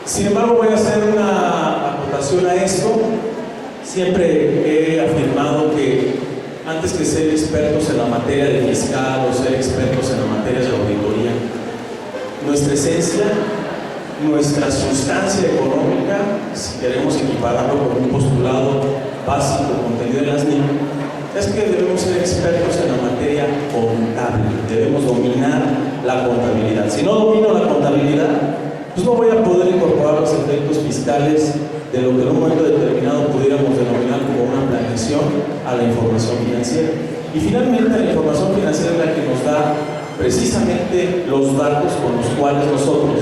Sin embargo, voy a hacer una acotación a esto. Siempre he afirmado que antes que ser expertos en la materia de fiscal o ser expertos en la materia de auditoría, nuestra esencia, nuestra sustancia económica, si queremos equipararlo con un postulado básico contenido en las NIC, es que debemos ser expertos en la materia contable, debemos dominar la contabilidad. Si no domino la contabilidad, pues no voy a poder incorporar los efectos fiscales de lo que en un momento determinado pudiéramos denominar como una planeación a la información financiera. Y finalmente la información financiera es la que nos da precisamente los datos con los cuales nosotros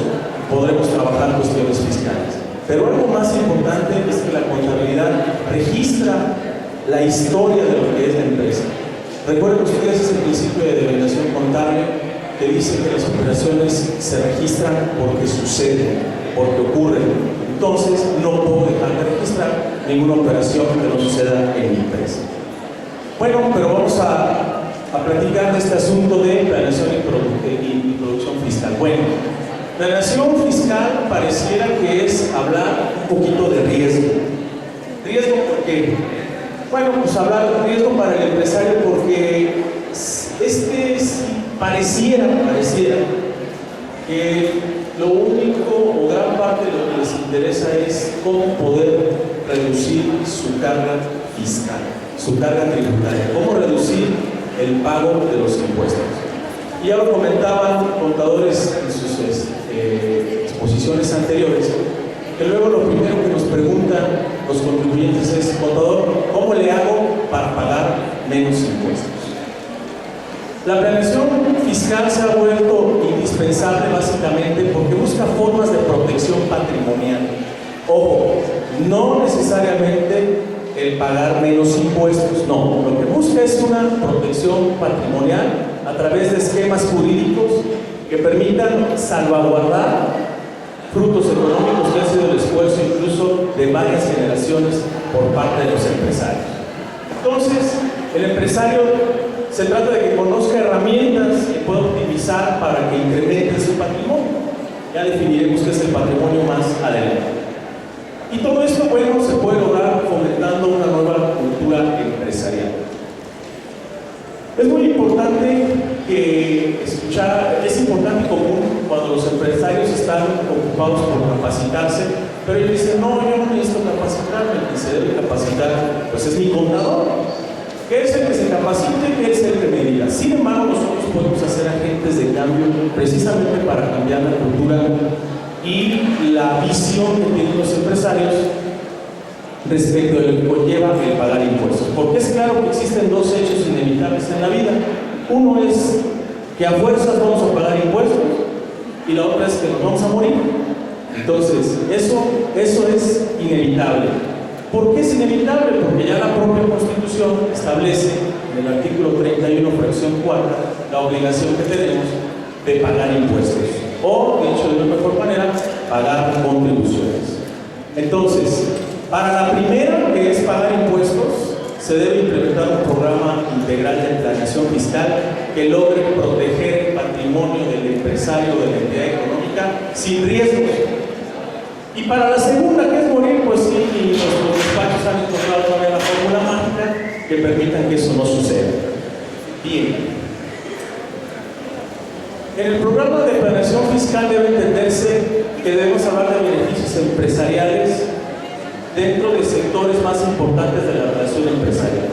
podremos trabajar cuestiones fiscales. Pero algo más importante es que la contabilidad registra la historia de lo que es la empresa. Recuerden ustedes ese principio de denominación contable que dice que las operaciones se registran porque suceden, porque ocurren. Entonces no puedo dejar de registrar ninguna operación que no suceda en mi empresa. Bueno, pero vamos a platicar de este asunto de planeación y producción fiscal. Bueno, planeación fiscal pareciera que es hablar un poquito de riesgo. ¿Riesgo por qué? Bueno, pues hablar de riesgo para el empresario porque pareciera que lo único o gran parte de lo que les interesa es cómo poder reducir su carga fiscal, su carga tributaria, cómo reducir el pago de los impuestos. Y ya lo comentaban contadores en sus exposiciones anteriores, que luego lo primero que nos preguntan los contribuyentes es: contador, ¿cómo le hago para pagar menos impuestos? La planeación fiscal se ha vuelto indispensable básicamente porque busca formas de protección patrimonial. Ojo, no necesariamente el pagar menos impuestos, no. Lo que busca es una protección patrimonial a través de esquemas jurídicos que permitan salvaguardar frutos económicos que han sido el esfuerzo incluso de varias generaciones por parte de los empresarios. Entonces, el empresario se trata de que conozca herramientas que pueda optimizar para que incremente su patrimonio. Ya definiremos qué es el patrimonio más adelante. Y todo esto, bueno, se puede lograr fomentando una nueva cultura empresarial. Es muy importante es importante y común cuando los empresarios están ocupados por capacitarse, pero ellos dicen: no, yo no necesito capacitarme, el que se debe capacitar pues es mi contador, que es el que se capacite, que es el que me diga. Sin embargo, nosotros podemos hacer agentes de cambio precisamente para cambiar la cultura y la visión que tienen los empresarios respecto de lo que conlleva el pagar impuestos. Porque es claro que existen dos hechos inevitables en la vida. Uno es que a fuerzas vamos a pagar impuestos y la otra es que nos vamos a morir. Entonces, eso es inevitable. ¿Por qué es inevitable? Porque ya la propia Constitución establece en el artículo 31, fracción 4, la obligación que tenemos de pagar impuestos. O, dicho de una mejor manera, pagar contribuciones. Entonces, para la primera, que es pagar impuestos, se debe implementar un programa integral de planeación fiscal que logre proteger el patrimonio del empresario o de la entidad económica sin riesgos. Y para la segunda, que es morir, pues sí, y nuestros despachos han encontrado todavía la fórmula mágica que permitan que eso no suceda. Bien. En el programa de planeación fiscal debe entenderse que debemos hablar de beneficios empresariales dentro de sectores más importantes de la relación empresarial.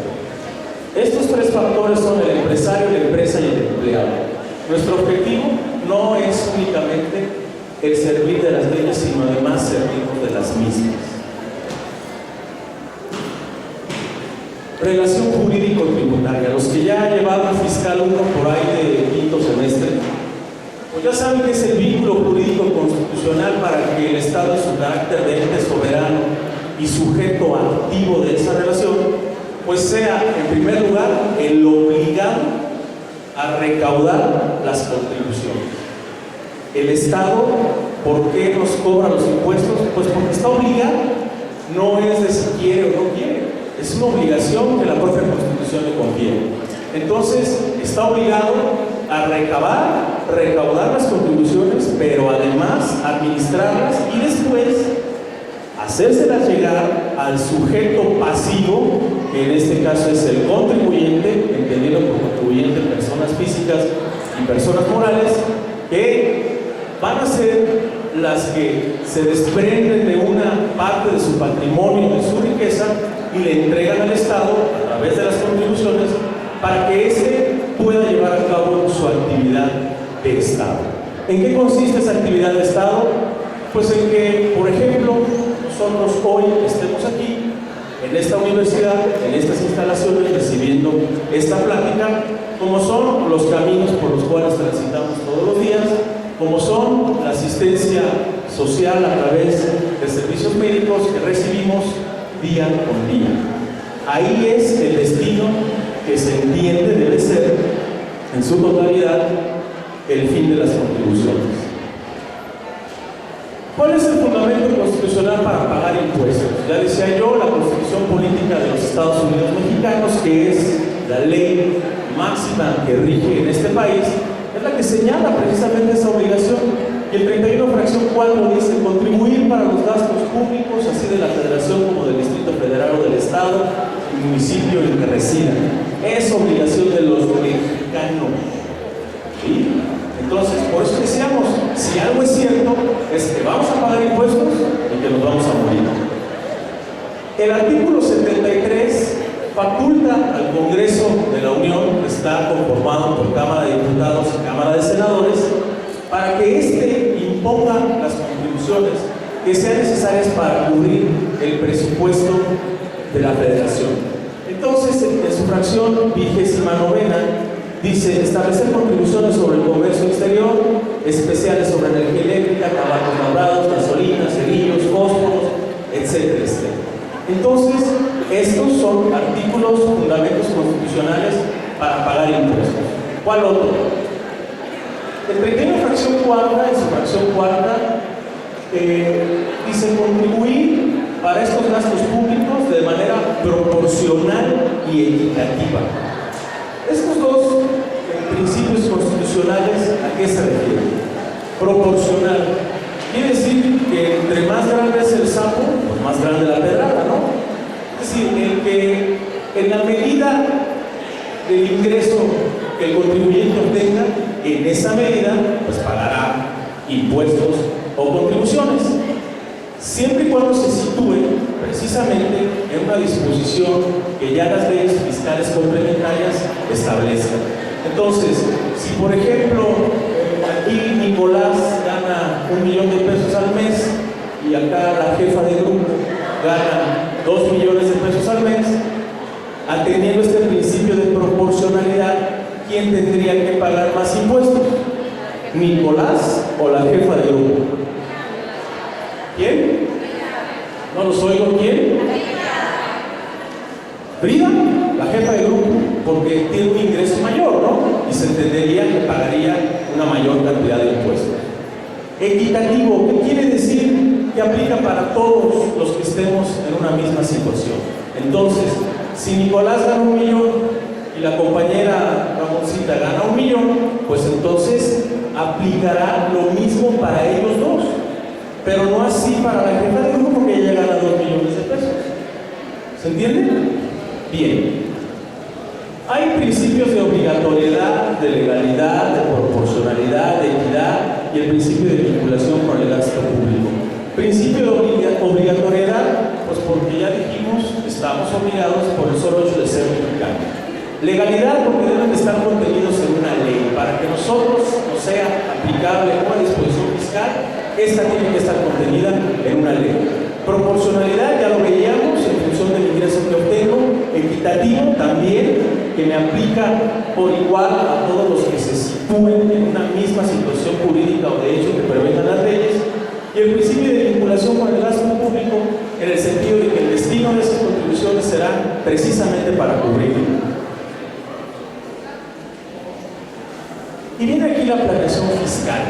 Estos tres factores son el empresario, la empresa y el empleado. Nuestro objetivo no es únicamente el servir de las leyes, sino además servirnos de las mismas. Relación jurídico-tributaria. Los que ya han llevado el fiscal 1 por ahí de quinto semestre, pues ya saben que es el vínculo jurídico constitucional para que el Estado, en su carácter de ente soberano y sujeto activo de esa relación, pues sea, en primer lugar, el obligado a recaudar las contribuciones. El Estado, ¿por qué nos cobra los impuestos? Pues porque está obligado, no es de si quiere o no quiere, es una obligación que la propia Constitución le confiere. Entonces, está obligado a recaudar las contribuciones, pero además más administrarlas y después hacérselas llegar al sujeto pasivo, que en este caso es el contribuyente, entendido por contribuyente personas físicas y personas morales, que van a ser las que se desprenden de una parte de su patrimonio, de su riqueza, y le entregan al Estado a través de las contribuciones para que éste pueda llevar a cabo su actividad de Estado. ¿En qué consiste esa actividad de Estado? Pues en que, por ejemplo, nosotros hoy estemos aquí, en esta universidad, en estas instalaciones, recibiendo esta plática, como son los caminos por los cuales transitamos todos los días, como son la asistencia social a través de servicios médicos que recibimos día con día. Ahí es el destino que se entiende debe ser, en su totalidad, el fin de las contribuciones. ¿Cuál es el fundamento constitucional para pagar impuestos? Ya decía yo, la Constitución Política de los Estados Unidos Mexicanos, que es la ley máxima que rige en este país, es la que señala precisamente esa obligación. Y el 31 fracción 4 dice: contribuir para los gastos públicos, así de la Federación como del Distrito Federal o del Estado, el municipio en que residan. Es obligación de los mexicanos. ¿Sí? Entonces, por eso decíamos, si algo es cierto, es que vamos a pagar impuestos y que nos vamos a morir. El artículo 73 faculta al Congreso de la Unión, que está conformado por Cámara de Diputados y Cámara de Senadores, para que éste imponga las contribuciones que sean necesarias para cubrir el presupuesto de la Federación. Entonces, en su fracción 29ª, dice: establecer contribuciones sobre el comercio exterior, especiales sobre energía eléctrica, tabacos labrados, gasolina, cerillos, fósforos, etcétera, etcétera. Entonces, estos son artículos, fundamentos constitucionales para pagar impuestos. ¿Cuál otro? El pequeño fracción cuarta, en su fracción cuarta, dice: contribuir para estos gastos públicos de manera proporcional y equitativa. Estos dos principios constitucionales, ¿a qué se refieren? Proporcional. Quiere decir que entre más grande es el sapo, pues más grande la pedrada, ¿no? Es decir, el que en la medida del ingreso que el contribuyente obtenga, en esa medida, pues pagará impuestos o contribuciones, siempre y cuando se sitúe precisamente en una disposición que ya las leyes fiscales complementarias establecen. Entonces, si por ejemplo aquí Nicolás gana 1 millón de pesos al mes y acá la jefa de grupo gana 2 millones de pesos al mes, atendiendo este principio de proporcionalidad, ¿quién tendría que pagar más impuestos? ¿Nicolás o la jefa de grupo? ¿Quién? No los oigo. ¿Quién? Frida, la jefa de grupo, porque tiene un ingreso mayor, ¿no? Y se entendería que pagaría una mayor cantidad de impuestos. Equitativo, ¿qué quiere decir? Que aplica para todos los que estemos en una misma situación. Entonces, si Nicolás gana 1 millón y la compañera Ramoncita gana 1 millón, pues entonces aplicará lo mismo para ellos dos, pero no así para la jefa de grupo, que ella gana 2 millones de pesos. ¿Se entiende? Bien. Hay principios de obligatoriedad, de legalidad, de proporcionalidad, de equidad y el principio de vinculación con el gasto público. Principio de obligatoriedad, pues porque ya dijimos, estamos obligados por el solo hecho de ser mexicanos. Legalidad, porque deben de estar contenidos en una ley. Para que nosotros nos sea aplicable una disposición fiscal, esta tiene que estar contenida en una ley. Proporcionalidad, ya lo veíamos, en función del ingreso que obtengo. Equitativo, también, que me aplica por igual a todos los que se sitúen en una misma situación jurídica o de hecho que prevengan las leyes. Y el principio de vinculación con el gasto público, en el sentido de que el destino de esas contribuciones será precisamente para cubrirlo. Y viene aquí la planeación fiscal.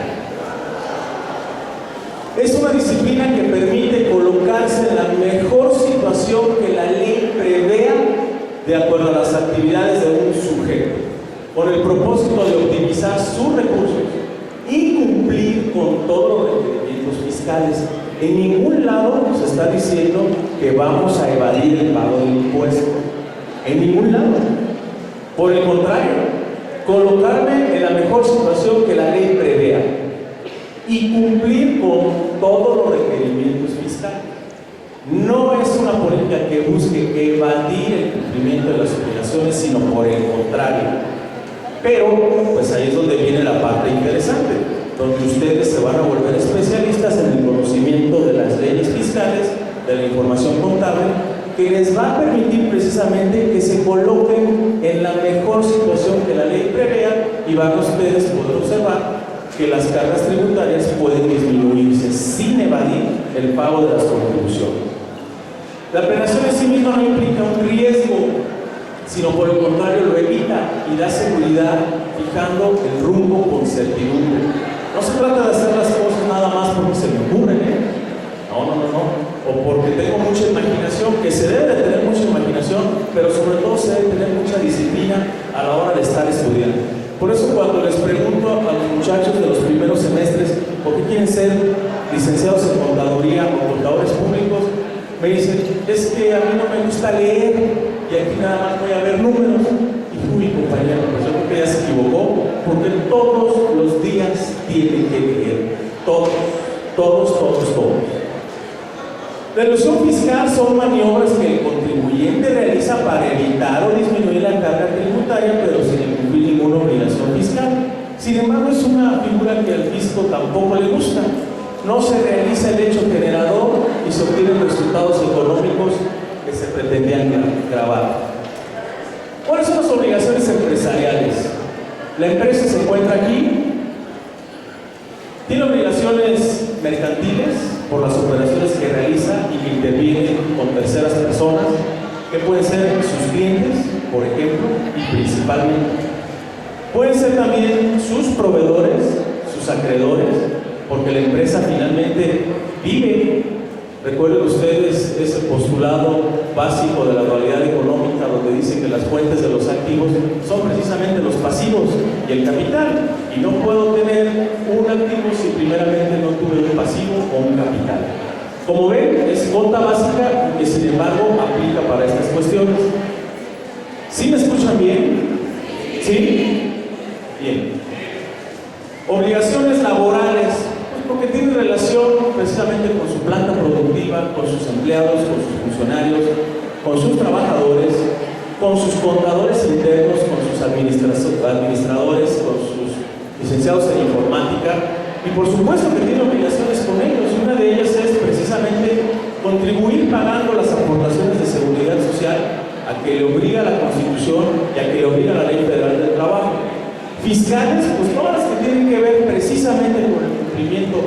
Es una disciplina que permite colocarse en la mejor situación que la ley prevea de acuerdo a las actividades de un sujeto, con el propósito de optimizar sus recursos y cumplir con todos los requerimientos fiscales. En ningún lado se está diciendo que vamos a evadir el pago del impuesto. En ningún lado. Por el contrario, colocarme en la mejor situación que la ley prevea y cumplir con todos los requerimientos fiscales. No es una política que busque evadir el cumplimiento de las obligaciones, sino por el contrario. Pero, pues ahí es donde viene la parte interesante, donde ustedes se van a volver especialistas en el conocimiento de las leyes fiscales, de la información contable, que les va a permitir precisamente que se coloquen en la mejor situación que la ley prevea, y van a ustedes poder observar que las cargas tributarias pueden disminuirse sin evadir el pago de las contribuciones. La planeación en sí misma no implica un riesgo, sino por el contrario lo evita y da seguridad fijando el rumbo con certidumbre. No se trata de hacer las cosas nada más porque se me ocurren, no, o porque tengo mucha imaginación, que se debe de tener mucha imaginación, pero sobre todo se debe tener mucha disciplina a la hora de estar estudiando. Por eso cuando les pregunto a los muchachos de los primeros semestres por qué quieren ser licenciados en contaduría o contadores públicos, me dicen, es que a mí no me gusta leer y aquí nada más voy a ver números. Y uy, compañero, pues yo creo que ya se equivocó, porque todos los días tienen que leer, todos. La elusión fiscal son maniobras que el contribuyente realiza para evitar o disminuir la carga tributaria, pero sin cumplir ninguna obligación fiscal. Sin embargo, es una figura que al fisco tampoco le gusta. No se realiza el hecho generador y se obtienen resultados económicos que se pretendían grabar. ¿Cuáles son las obligaciones empresariales? La empresa se encuentra aquí, tiene obligaciones mercantiles por las operaciones que realiza y que interviene con terceras personas, que pueden ser sus clientes, por ejemplo, y principalmente. Pueden ser también sus proveedores, sus acreedores, porque la empresa finalmente vive. Recuerden ustedes ese postulado básico de la dualidad económica, donde dice que las fuentes de los activos son precisamente los pasivos y el capital, y no puedo tener un activo si primeramente no tuve un pasivo o un capital. Como ven, es cuota básica que sin embargo aplica para estas cuestiones. ¿Sí me escuchan bien? ¿Sí? Bien. Obligaciones laborales, pues porque tienen relación precisamente con su planta productiva, con sus empleados, con sus funcionarios, con sus trabajadores, con sus contadores internos, con sus administradores, con sus licenciados en informática, y por supuesto que tiene obligaciones con ellos. Una de ellas es precisamente contribuir pagando las aportaciones de seguridad social a que le obliga la Constitución y a que le obliga la Ley Federal del Trabajo. Fiscales, pues todas las que tienen que ver precisamente con el cumplimiento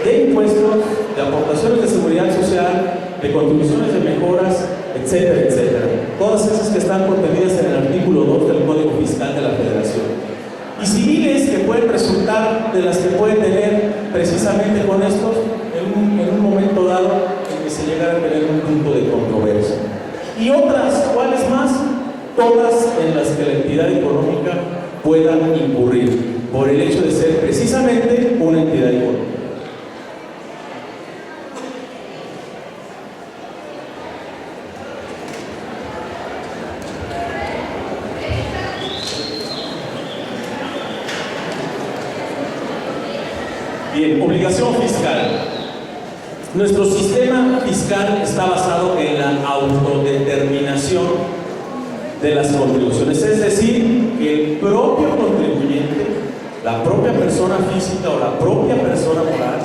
de impuestos, de aportaciones de seguridad social, de contribuciones de mejoras, etcétera, etcétera. Todas esas que están contenidas en el artículo 2 del Código Fiscal de la Federación. Y civiles que pueden resultar de las que pueden tener precisamente con estos en un momento dado en que se llegara a tener un punto de controversia. Y otras, ¿cuáles más? Todas en las que la entidad económica puedan incurrir por el hecho de ser precisamente una entidad económica. Bien, obligación fiscal. Nuestro sistema fiscal está basado en la autodeterminación de las contribuciones, es decir, que el propio contribuyente, la propia persona física o la propia persona moral,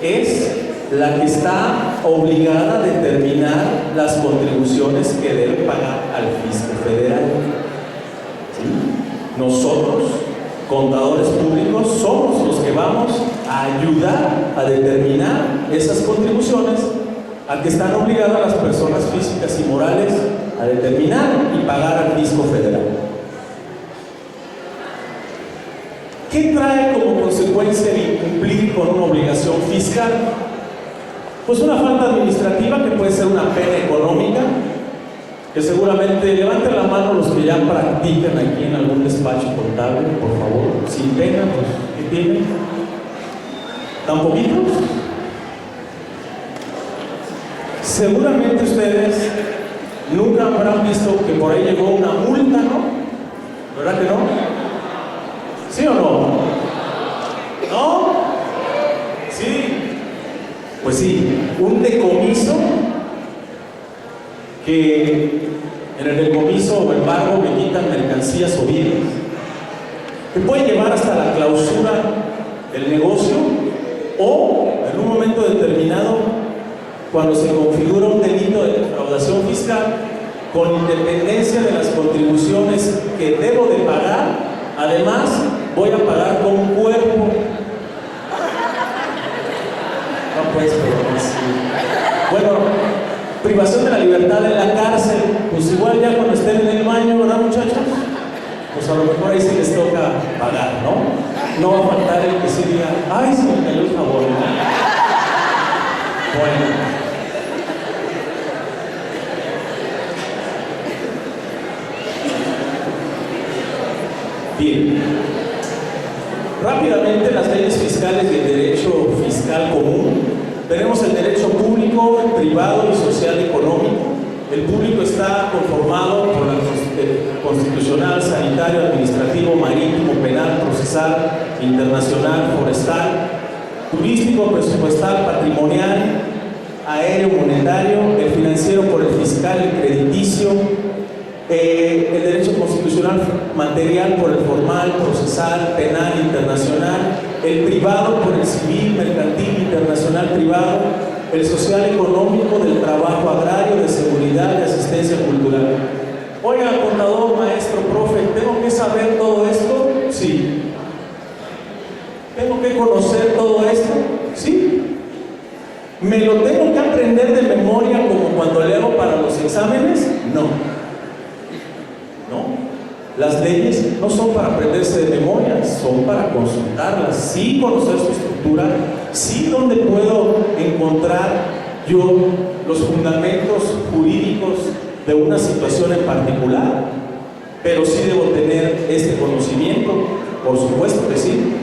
es la que está obligada a determinar las contribuciones que debe pagar al fisco federal. ¿Sí? Nosotros, contadores públicos, somos los que vamos a ayudar a determinar esas contribuciones a que están obligadas las personas físicas y morales a determinar y pagar al fisco federal. ¿Qué trae como consecuencia el incumplir con una obligación fiscal? Pues una falta administrativa, que puede ser una pena económica, que seguramente, levanten la mano los que ya practican aquí en algún despacho contable, por favor, sin pena, pues, ¿qué tienen? ¿Tan poquitos? seguramente ustedes nunca habrán visto que por ahí llegó una multa, ¿no? ¿Verdad que no? ¿Sí o no? ¿No? Sí. Pues sí, un decomiso que en el decomiso o embargo me quitan mercancías o bienes, que puede llevar hasta la clausura del negocio o en un momento determinado, cuando se configura un delito de defraudación fiscal, con independencia de las contribuciones que debo de pagar, además voy a pagar con cuerpo. No, pues, pero sí. Bueno, privación de la libertad en la cárcel, pues igual ya cuando estén en el baño, ¿verdad, muchachos? Pues a lo mejor ahí sí les toca pagar, ¿no? No va a faltar el que sí diga, ay, se me cayó el jabón, ¿no? Bueno. Bien. Rápidamente, las leyes fiscales y el derecho fiscal común. Tenemos el derecho público, el privado y social económico. El público está conformado por la constitucional, sanitario, administrativo, marítimo, penal, procesal, internacional, forestal, turístico, presupuestal, patrimonial, aéreo, monetario, el financiero por el fiscal, el crediticio, el derecho constitucional material por el formal, procesal, penal, internacional, el privado por el civil, mercantil, internacional, privado, el social económico, del trabajo agrario, de seguridad, de asistencia cultural. Oiga, contador, maestro, profe, ¿tengo que saber todo esto? Sí. ¿Tengo que conocer todo esto? Sí. ¿Me lo tengo que aprender de memoria como cuando leo para los exámenes? No. Las leyes no son para aprenderse de memoria, son para consultarlas, sí conocer su estructura, sí donde puedo encontrar yo los fundamentos jurídicos de una situación en particular, pero sí debo tener este conocimiento, por supuesto que sí.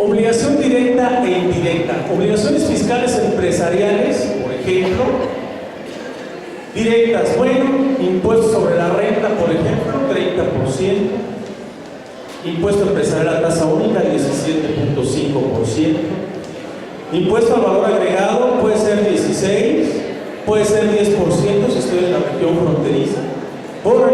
Obligación directa e indirecta. Obligaciones fiscales empresariales, por ejemplo, directas, bueno, impuesto sobre la renta, por ejemplo, 30%, impuesto empresarial a tasa única, 17.5%, impuesto al valor agregado puede ser 16%, puede ser 10% si estoy en la región fronteriza, por